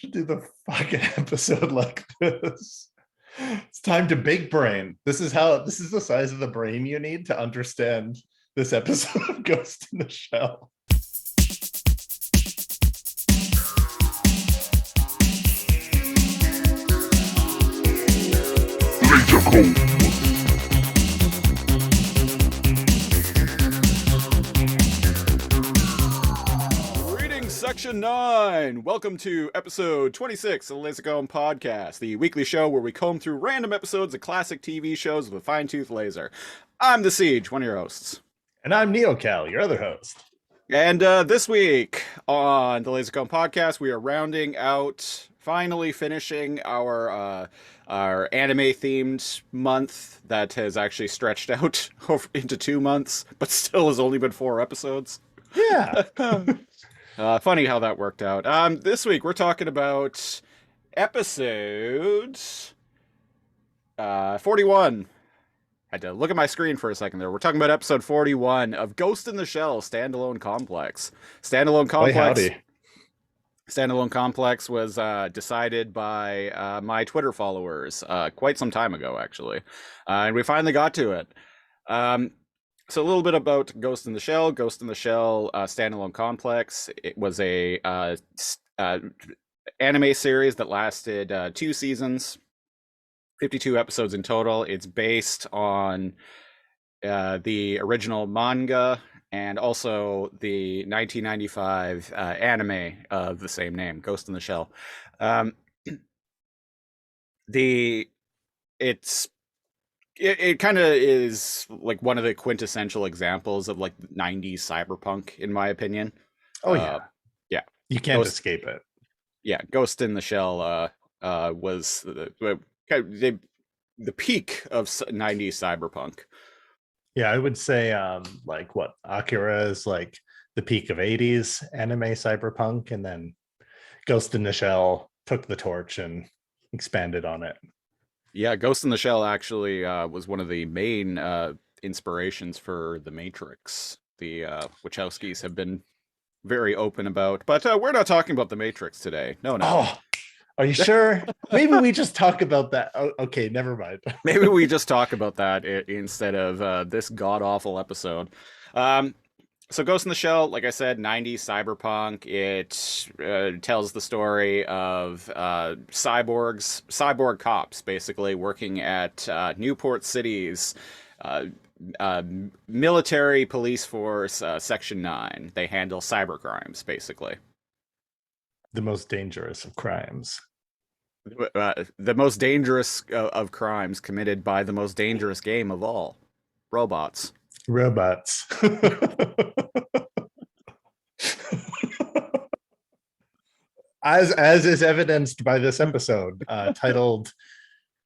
should do the fucking episode like this. It's time to big brain. This is the size of the brain you need to understand this episode of Ghost in the Shell. Section 9. Welcome to episode 26 of the Laser Comb Podcast, the weekly show where we comb through random episodes of classic TV shows with a fine-tooth laser. I'm The Siege, one of your hosts. And I'm NeoCal, your other host. And this week on the Laser Comb Podcast, we are rounding out, finally finishing our anime-themed month that has actually stretched out into 2 months, but still has only been 4 episodes. Yeah. Funny how that worked out. This week we're talking about episode 41. Had to look at my screen for a second there. We're talking about episode 41 of Ghost in the Shell Standalone Complex. Standalone Complex was decided by my Twitter followers quite some time ago, actually. And we finally got to it. So a little bit about Ghost in the Shell. Ghost in the Shell Standalone Complex. It was a anime series that lasted 2 seasons, 52 episodes in total. It's based on the original manga and also the 1995 anime of the same name, Ghost in the Shell. It kind of is like one of the quintessential examples of like 90s cyberpunk, in my opinion. Oh, yeah. Yeah. You can't escape it. Yeah. Ghost in the Shell was the peak of 90s cyberpunk. Yeah, I would say like what Akira is like the peak of 80s anime cyberpunk, and then Ghost in the Shell took the torch and expanded on it. Yeah, Ghost in the Shell actually was one of the main inspirations for The Matrix. The Wachowskis have been very open about, but we're not talking about The Matrix today. No. Oh, are you sure? Maybe we just talk about that. Oh, okay, never mind. Maybe we just talk about that instead of this god-awful episode. So Ghost in the Shell, like I said, 90s cyberpunk. It tells the story of cyborg cops, basically working at Newport City's military police force, Section 9. They handle cyber crimes, basically. The most dangerous of crimes. The most dangerous of crimes committed by the most dangerous game of all, robots. As is evidenced by this episode, titled,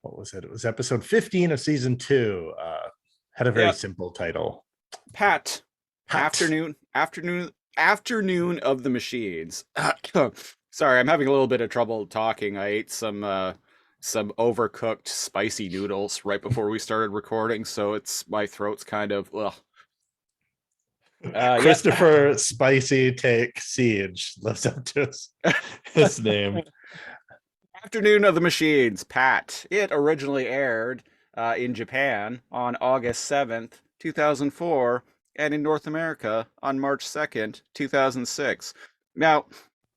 what was it? It was episode 15 of season 2. Had a very simple title. Pat. Afternoon of the Machines. Sorry, I'm having a little bit of trouble talking. I ate some overcooked spicy noodles right before we started recording, so my throat's kind of ugh. Christopher Spicy Take Siege lives up to his name. Afternoon of the Machines, Pat. It originally aired in Japan on August 7th, 2004, and in North America on March 2nd, 2006. Now,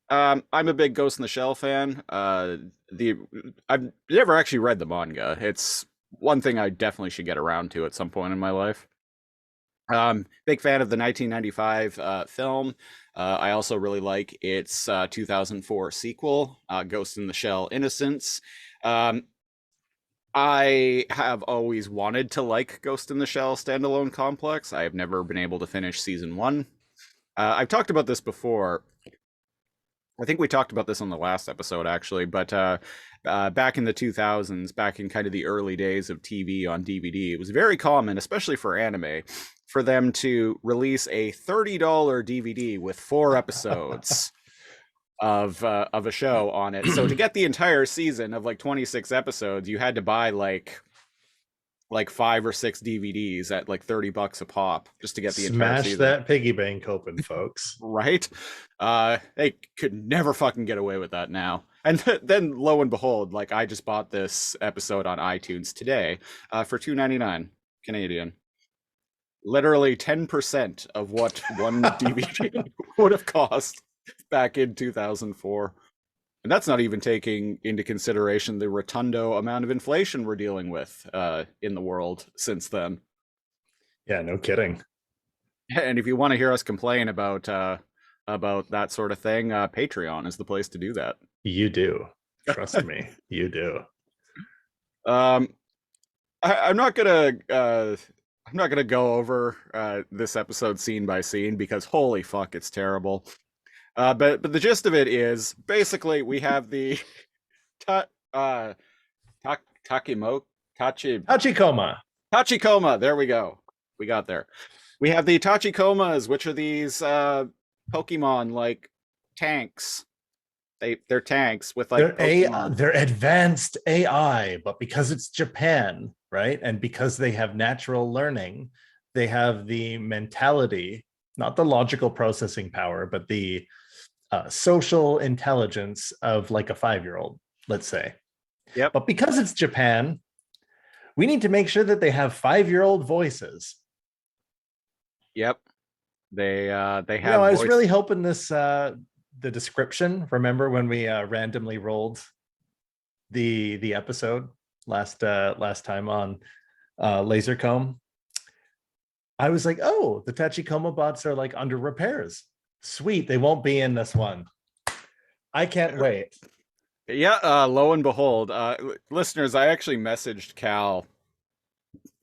I'm a big Ghost in the Shell fan. I've never actually read the manga. It's one thing I definitely should get around to at some point in my life. Big fan of the 1995 film. I also really like its 2004 sequel, Ghost in the Shell Innocence. I have always wanted to like Ghost in the Shell Standalone Complex. I have never been able to finish season 1. I've talked about this before. I think we talked about this on the last episode, actually, but back in the 2000s, back in kind of the early days of TV on DVD, it was very common, especially for anime, for them to release a $30 DVD with 4 episodes of a show on it. So to get the entire season of like 26 episodes, you had to buy like like 5 or 6 DVDs at like $30 a pop just to get the entire Smash season. that piggy bank open, folks. Right? They could never fucking get away with that now. And then lo and behold, like I just bought this episode on iTunes today for 2.99 Canadian. Literally 10% of what one DVD would have cost back in 2004. And that's not even taking into consideration the rotundo amount of inflation we're dealing with in the world since then. Yeah, no kidding. And if you want to hear us complain about that sort of thing, Patreon is the place to do that. You do. Trust me, you do. Um, I'm not gonna go over this episode scene by scene because holy fuck, it's terrible. But the gist of it is basically we have the ta, uh, Takimo Tachikoma. Tachikoma. There we go. We got there. We have the Tachikomas, which are these Pokemon like tanks. They're tanks with like Pokemon. They're advanced AI, but because it's Japan, right? And because they have natural learning, they have the mentality, not the logical processing power, but the social intelligence of like a 5-year-old, let's say. Yep. But because it's Japan, we need to make sure that they have 5-year-old voices. Yep. They have. I was really hoping this the description. Remember when we randomly rolled the episode last time on Lasercomb? I was like, oh, the Tachikoma bots are like under repairs. Sweet, they won't be in this one. I can't wait. Yeah, lo and behold, listeners, I actually messaged Cal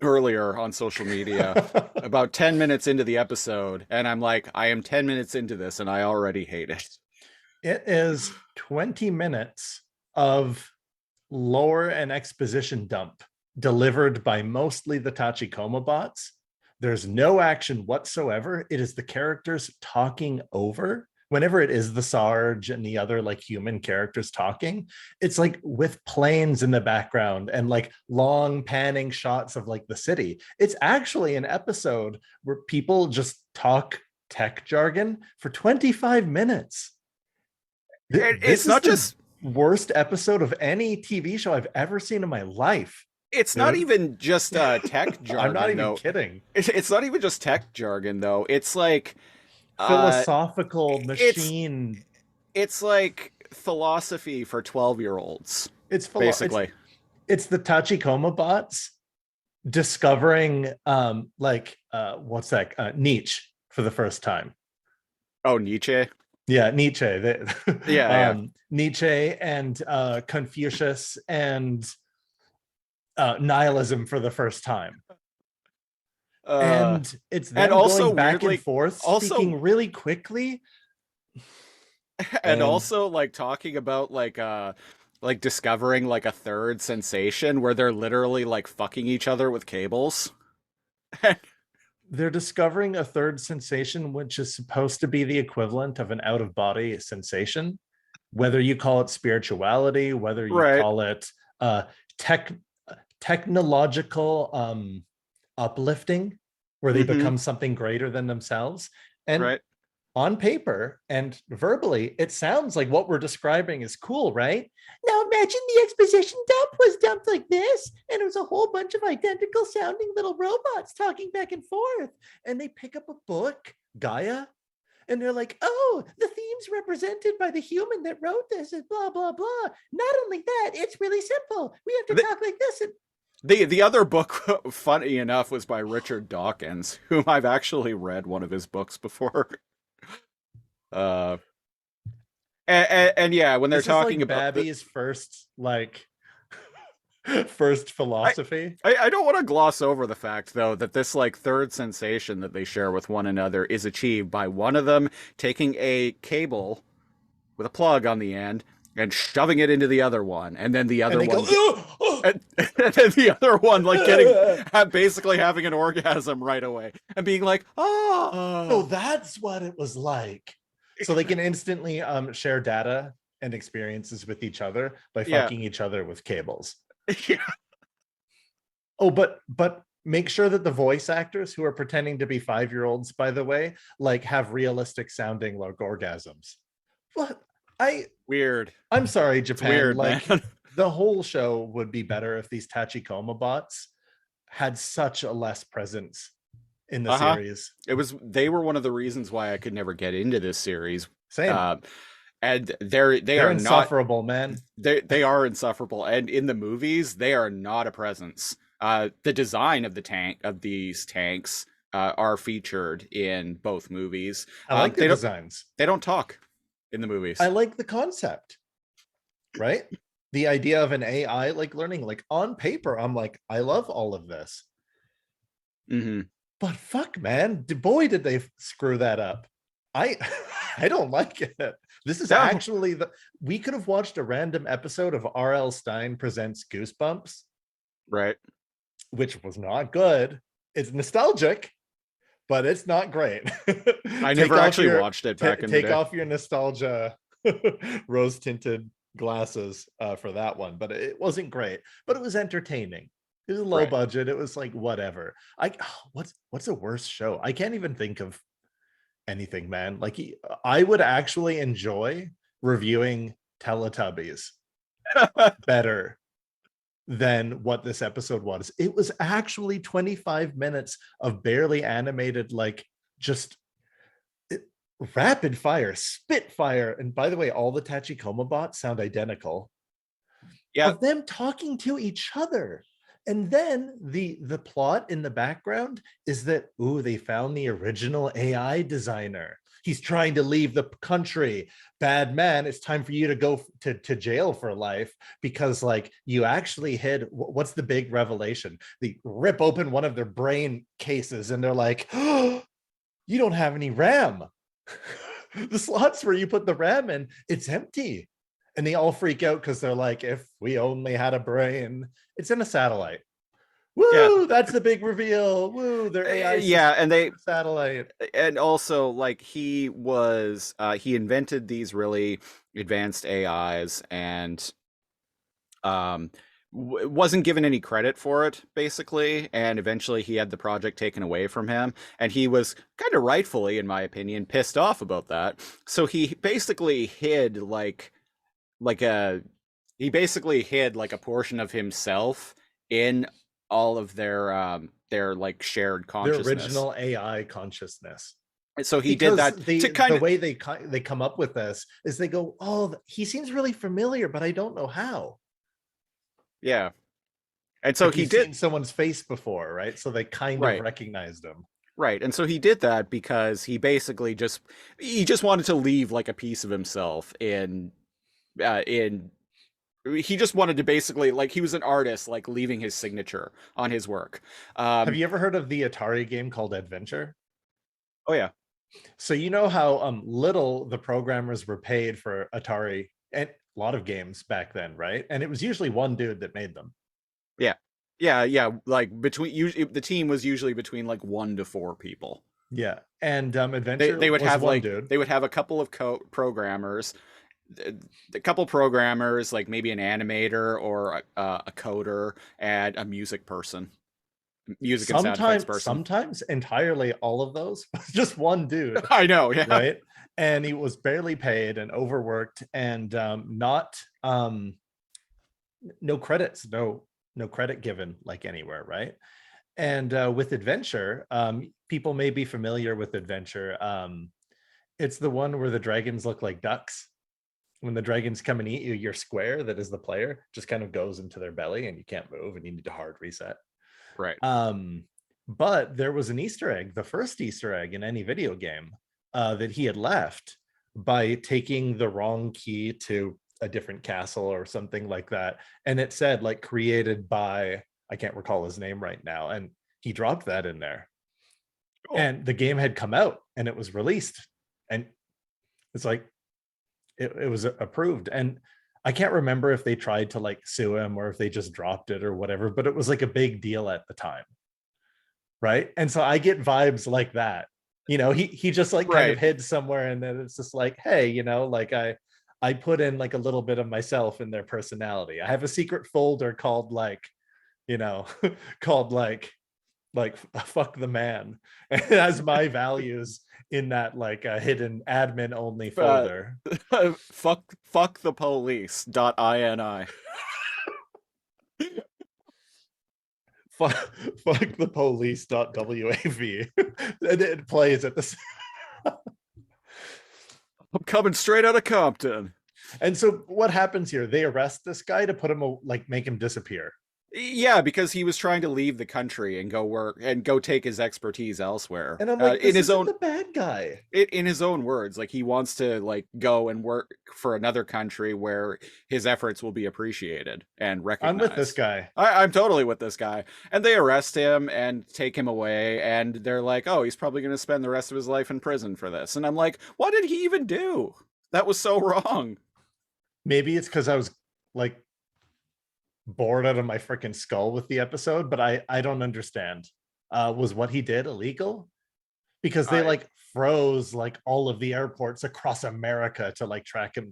earlier on social media about 10 minutes into the episode, and I'm like, I am 10 minutes into this, and I already hate it. It is 20 minutes of lore and exposition dump delivered by mostly the Tachikoma bots. There's no action whatsoever. It is the characters talking over. Whenever it is the Sarge and the other like human characters talking, it's like with planes in the background and like long panning shots of like the city. It's actually an episode where people just talk tech jargon for 25 minutes. It's not just worst episode of any TV show I've ever seen in my life. It's not even just tech jargon. I'm not even though. kidding. It's not even just tech jargon though. It's like philosophical machine. It's like philosophy for 12-year-olds. It's basically it's the Tachikoma bots discovering what's that Nietzsche for the first time. Oh, Nietzsche. Yeah, Nietzsche. Yeah. Nietzsche and Confucius and nihilism for the first time. And it's them also going back and forth, speaking really quickly. And also like talking about like discovering like a third sensation where they're literally like fucking each other with cables. They're discovering a third sensation, which is supposed to be the equivalent of an out-of-body sensation, whether you call it spirituality, whether you call it technological uplifting, where they become something greater than themselves. And on paper and verbally, it sounds like what we're describing is cool, right? Now imagine the exposition dump was dumped like this, and it was a whole bunch of identical sounding little robots talking back and forth. And they pick up a book, Gaia, and they're like, oh, the themes represented by the human that wrote this is blah, blah, blah. Not only that, it's really simple. We have to talk like this. And the other book, funny enough, was by Richard Dawkins, whom I've actually read one of his books before. And yeah, when they're talking about Babby's first philosophy. I don't want to gloss over the fact though that this like third sensation that they share with one another is achieved by one of them taking a cable with a plug on the end and shoving it into the other one, and then the other one and then the other one like basically having an orgasm right away and being like, oh, that's what it was like. So they can instantly share data and experiences with each other by fucking each other with cables. Yeah. Oh, but make sure that the voice actors who are pretending to be 5-year-olds, by the way, like have realistic sounding like orgasms. What? I Weird. I'm sorry, It's Japan. weird, man. Like the whole show would be better if these Tachikoma bots had such a less presence in the Uh-huh. series. They were one of the reasons why I could never get into this series. Same. Uh, and they They're are not insufferable, man. they are insufferable. And in the movies, they are not a presence. The design of these tanks are featured in both movies. I like the designs. They don't talk in the I movies. like the concept, right? The idea of an AI like learning, like on paper, I'm like, I love all of this. Hmm. But fuck, man, boy, did they screw that up. I I don't like it. This is No, actually the we could have watched a random episode of R.L. Stine presents Goosebumps, right. which was not good. It's nostalgic, but it's not great. I take never off actually your watched it back in the take day. off your nostalgia rose tinted glasses for that one, but it wasn't great, but it was entertaining. It was low Right. budget. It was like whatever. What's a worse show? I can't even think of anything, man. Like I would actually enjoy reviewing Teletubbies better than what this episode was. It was actually 25 minutes of barely animated, like just rapid fire, spitfire. And by the way, all the Tachikoma bots sound identical Yeah. of them talking to each other. And then the plot in the background is that, ooh, they found the original AI designer. He's trying to leave the country. Bad man, it's time for you to go to jail for life because like you actually hid, what's the big revelation? They rip open one of their brain cases and they're like, oh, you don't have any RAM. The slots where you put the RAM in, it's empty. And they all freak out because they're like, if we only had a brain, it's in a satellite. Yeah. Woo, that's the big reveal. Woo, their AI Yeah, system and is they a satellite. and also like he invented these really advanced AIs and um wasn't given any credit for it basically, and eventually he had the project taken away from him, and he was kind of rightfully, in my opinion, pissed off about that. So he basically hid like a he basically hid like a portion of himself in all of their like shared Their consciousness. original AI consciousness. And so he did Because that to the kind of way they come up with this is they go, oh, he seems really familiar, but I don't know how. yeah. And so Like he you've did seen someone's face before, right? So they kind of right. recognized him. Right. And so he did that because he basically just wanted to leave like a piece of himself in he just wanted to basically like he was an artist like leaving his signature on his work. Have Um you ever heard of the Atari game called Adventure? oh yeah. So you know how little the programmers were paid for Atari and a lot of games back then, right? And it was usually one dude that made them. Yeah. Yeah, yeah, like between usually the team was usually between like 1 to 4 people. Yeah. And Adventure They would was have one like dude. they would have a couple of programmers, a couple programmers, like maybe an animator or a coder and a music person, music and sound effects person. Sometimes entirely all of those was just one dude, I know, yeah. right? And he was barely paid and overworked and not no credits, no credit given like anywhere, right? And with Adventure, people may be familiar with Adventure. It's the one where the dragons look like ducks. When the dragons come and eat you, your square that is the player just kind of goes into their belly and you can't move and you need to hard reset. Right. But there was an Easter egg, the first Easter egg in any video game that he had left by taking the wrong key to a different castle or something like that. And it said like created by, I can't recall his name right now. And he dropped that in there. Cool. And the game had come out and it was released. And it's like, it was approved. And I can't remember if they tried to like sue him or if they just dropped it or whatever, but it was like a big deal at the time. Right. And so I get vibes like that. You know, he just like kind of Right. hid somewhere and then it's just like, hey, you know, like I put in like a little bit of myself in their personality. I have a secret folder called like you know, called like fuck the man. And it has my values in that like a hidden admin only Uh, folder. fuck the police. .ini. Fuck, fuck the police. .wav. And it plays at the I'm coming straight out of Compton. and so what happens here? They arrest this guy to put him like make him disappear. Yeah, because he was trying to leave the country and go work and go take his expertise elsewhere. And I'm like, In this his isn't own the bad guy. in his own words, like he wants to like go and work for another country where his efforts will be appreciated and I'm with this recognized. guy. I'm totally with this guy. And they arrest him and take him away, and they're like, oh, he's probably going to spend the rest of his life in prison for this. And I'm like, what did he even do? That was so wrong. Maybe it's because I was like bored out of my freaking skull with the episode, but I don't understand. Was what he did illegal? Because they I like froze like all of the airports across America to like track him.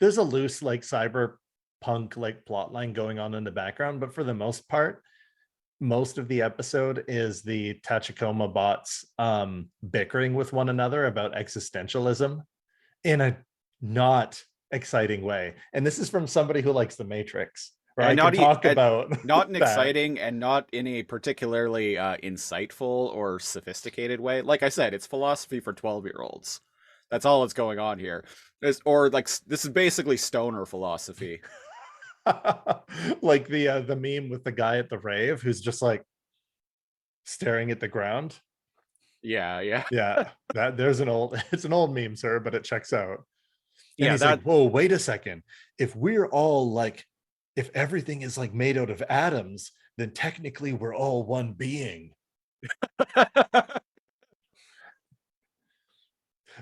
There's a loose like cyberpunk like plot line going on in the background, but for the most part, most of the episode is the Tachikoma bots bickering with one another about existentialism in a not exciting way. And this is from somebody who likes the Matrix, where I and can not e- talk about not an that. exciting and not in a particularly insightful or sophisticated way. Like I said, it's philosophy for 12-year-olds. That's all that's going on here. Or like this is basically stoner philosophy. Like the meme with the guy at the rave who's just like staring at the ground. Yeah, yeah. Yeah, that there's an old it's an old meme, sir, but it checks out. And Yeah, he's that like, whoa, wait a second. If we're all like, if everything is like made out of atoms, then technically we're all one being.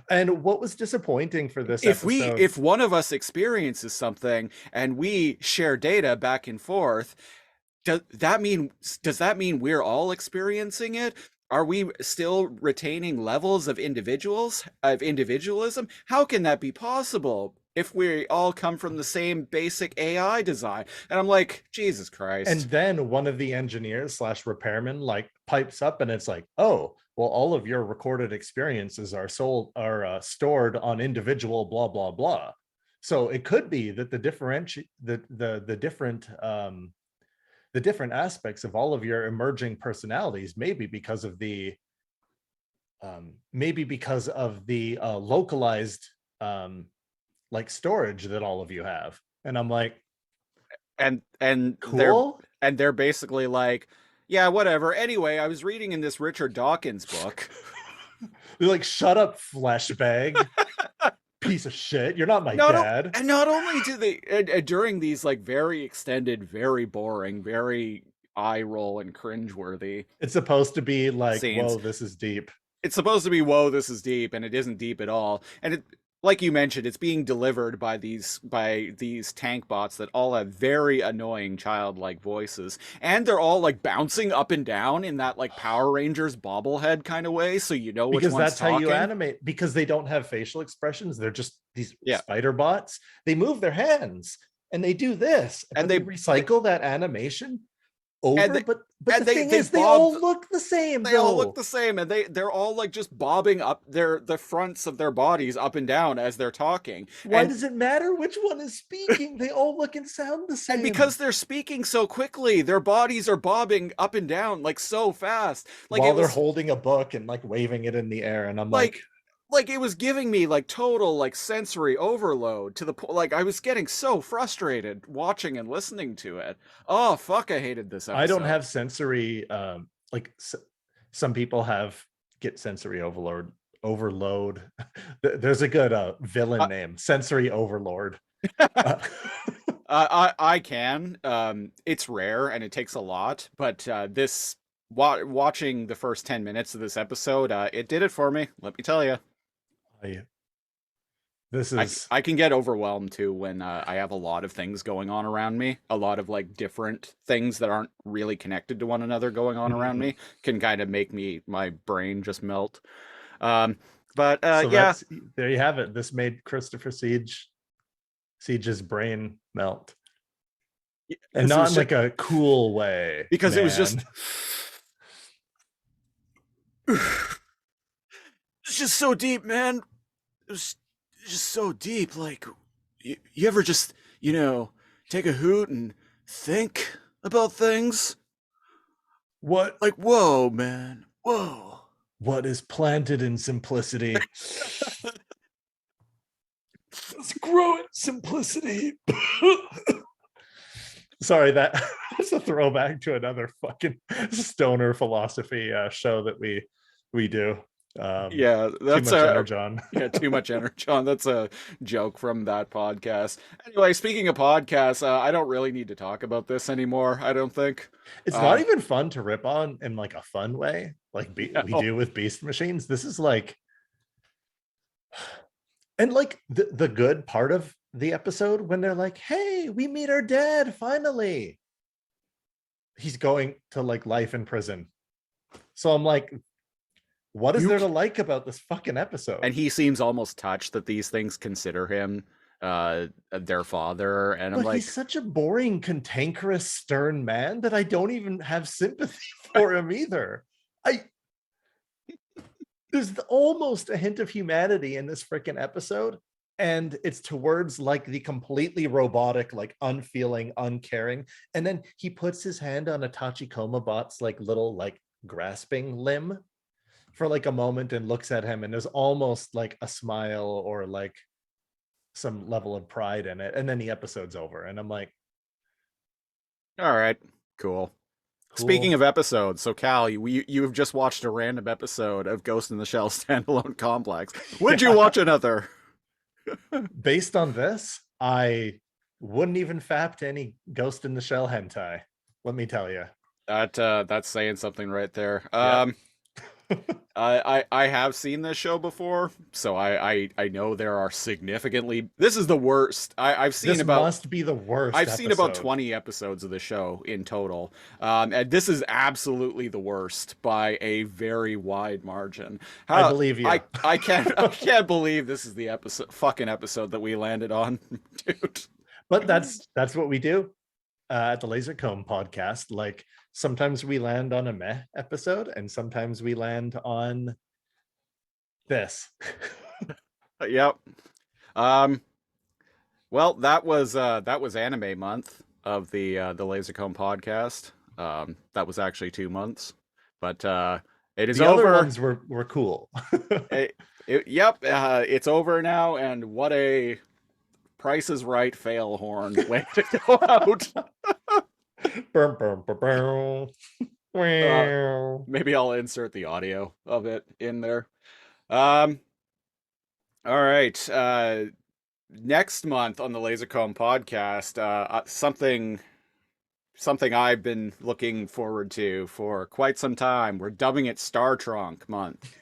And what was disappointing for this episode, if one of us experiences something and we share data back and forth, does that mean we're all experiencing it? Are we still retaining levels of individualism? How can that be possible if we all come from the same basic AI design? And I'm like, Jesus and Christ. then one of the engineers slash repairmen like pipes up and it's like, oh, well, all of your recorded experiences are stored on individual blah blah blah. So it could be that the different aspects of all of your emerging personalities, maybe because of the localized like storage that all of you have. And I'm like, And cool. they're basically like, yeah, whatever. Anyway, I was reading in this Richard Dawkins book. They're like, shut up, flesh bag, piece of shit. You're not my dad. Not only do they during these like very extended, very boring, very eye roll and cringeworthy It's supposed to be like, scenes, whoa, this is deep. it's supposed to be, whoa, this is deep, and it isn't deep at all. And it, like you mentioned, it's being delivered by these tank bots that all have very annoying childlike voices, and they're all like bouncing up and down in that like Power Rangers bobblehead kind of way, so you know which Because one's that's how you talking. animate, because they don't have facial expressions. They're just these Yeah, spider bots. They move their hands and they do this, and but they recycle that animation and over. they But the thing they is, they bob. all look the same They all look though. the same, and they're all like just bobbing up the fronts of their bodies up and down as they're talking. Why does it matter which one is speaking? They all look and sound the And same because they're speaking so quickly, their bodies are bobbing up and down like so fast. Like while it they're was holding a book and like waving it in the air. And I'm like, like it was giving me like total like sensory overload to the point like I was getting so frustrated watching and listening to it. Oh fuck, I hated this I don't episode. have sensory like some people have get sensory overload. There's a good villain Uh, name, sensory overlord. uh, I can. It's rare and it takes a lot, but this watching the first 10 minutes of this episode, it did it for me. Let me tell you. I, this is I can get overwhelmed too when I have a lot of things going on around me. A lot of like different things that aren't really connected to one another going on around me can kind of make my brain just melt. Um, but so yeah, that's there you have it. This made Christopher Siege's brain melt. And because it not was in just like a cool way, because it was man. just it's just so deep, man. It was just so deep. Like, you ever just, take a hoot and think about things? What Like, whoa, man. Whoa. what is planted in simplicity? Let's grow in simplicity. Sorry, that's a throwback to another fucking stoner philosophy show that we do. Yeah, Too that's much energon. yeah, too much energy, John. That's a joke from that podcast. Anyway, speaking of podcasts, I don't really need to talk about this anymore. I don't think. It's not Um, even fun to rip on in like a fun way, like we no. do with Beast Machines. This is like, and like the good part of the episode when they're like, "Hey, we meet our dad finally." He's going to like life in prison. So I'm like, what is You there to like about this fucking episode? and he seems almost touched that these things consider him their father, and I'm But like, he's such a boring, cantankerous, stern man that I don't even have sympathy for him either. I There's almost a hint of humanity in this freaking episode, and it's towards like the completely robotic, like unfeeling, uncaring. And then he puts his hand on a Tachikoma bot's like little like grasping limb for like a moment and looks at him, and there's almost like a smile or like some level of pride in it. And then the episode's over, and I'm like, all right, cool. Speaking cool. of episodes, so Cal, you have just watched a random episode of Ghost in the Shell standalone complex. Would you Yeah. watch another? Based on this, I wouldn't even fap to any Ghost in the Shell hentai. Let me tell you. That's saying something right there. Yep. I have seen this show before, so I know there are significantly. This is the worst. This must be the worst I've seen about episode. 20 episodes of the show in total, and this is absolutely the worst by a very wide margin. I How believe you. I can't believe this is the fucking episode that we landed on, dude. But that's what we do at the Laser Comb podcast. Like sometimes we land on a meh episode, and sometimes we land on this. Yep. Um. Well, that was anime month of the Lasercomb podcast. That was actually 2 months, but it is The other over. ones were cool. Yep, it's over now, and what a Price is Right fail horn way to go out. Burm, burm, burm, burm. Uh, Wow. Maybe I'll insert the audio of it in there. Um, all right. Next month on the Lasercomb podcast, something I've been looking forward to for quite some time. We're dubbing it Star Trunk month.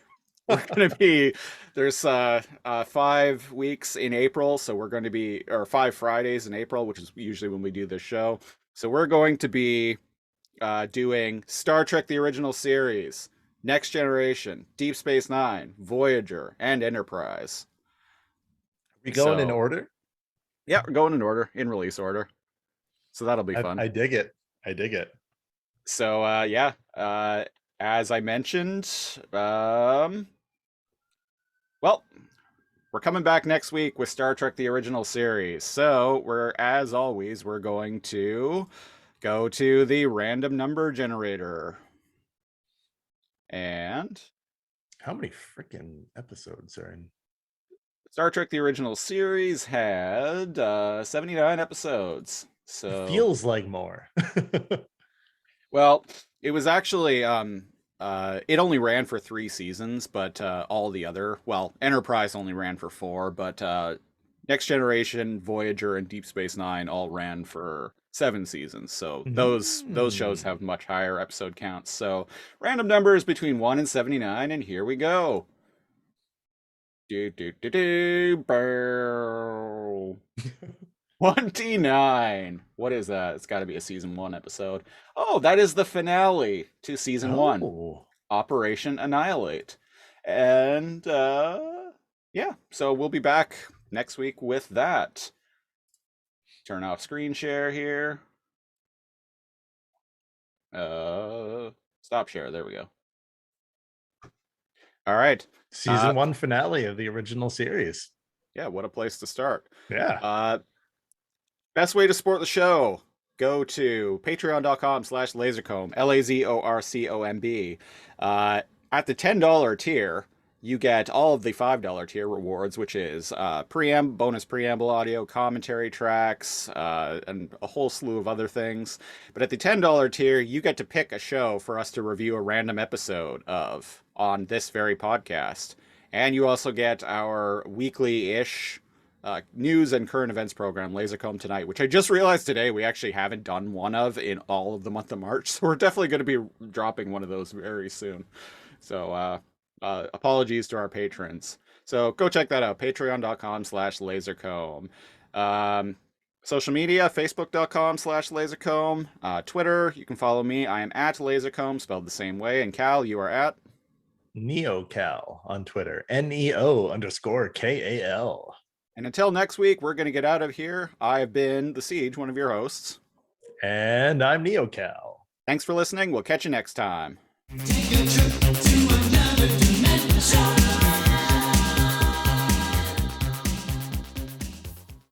We're going to be there's 5 weeks in April, so we're going to be or 5 Fridays in April, which is usually when we do this show. So we're going to be doing Star Trek: The Original Series, Next Generation, Deep Space Nine, Voyager, and Enterprise. We going in So order? yeah, we're going in order, in release order. So that'll be fun. I dig it. I dig it. So yeah, as I mentioned, well, we're coming back next week with Star Trek: The Original Series. So we're, as always, we're going to go to the random number generator. And How many freaking episodes are in? Star Trek: The Original Series had 79 episodes. It So, feels like more. well, it was actually it only ran for 3 seasons, but all the other, well, Enterprise only ran for 4, but Next Generation, Voyager, and Deep Space Nine all ran for 7 seasons. So those shows Mm. have much higher episode counts. So random numbers between 1 and 79, and here we go. Do do do do. Bow. 29. What is that? It's got to be a season 1 episode. Oh, that is the finale to season 1, Oh, Operation Annihilate. And yeah, so we'll be back next week with that. Turn off screen share here. Stop share. There we go. All right. Season 1 finale of the original series. Yeah, what a place to start. Yeah. Best way to support the show, go to patreon.com/lazorcomb, LAZORCOMB. At the $10 tier, you get all of the $5 tier rewards, which is bonus preamble audio, commentary tracks, and a whole slew of other things. But at the $10 tier, you get to pick a show for us to review a random episode of on this very podcast. And you also get our weekly-ish news and current events program, Lasercomb Tonight, which I just realized today we actually haven't done one of in all of the month of March. So we're definitely going to be dropping one of those very soon. So apologies to our patrons. So go check that out, patreon.com/lasercomb. Social media, facebook.com/lasercomb. Twitter, you can follow me. I am at lasercomb, spelled the same way. And Cal, you are at NeoCal on Twitter, NEO_KAL. And until next week, we're going to get out of here. I've been The Siege, one of your hosts. And I'm NeoCal. Thanks for listening. We'll catch you next time. Take a trip to another dimension.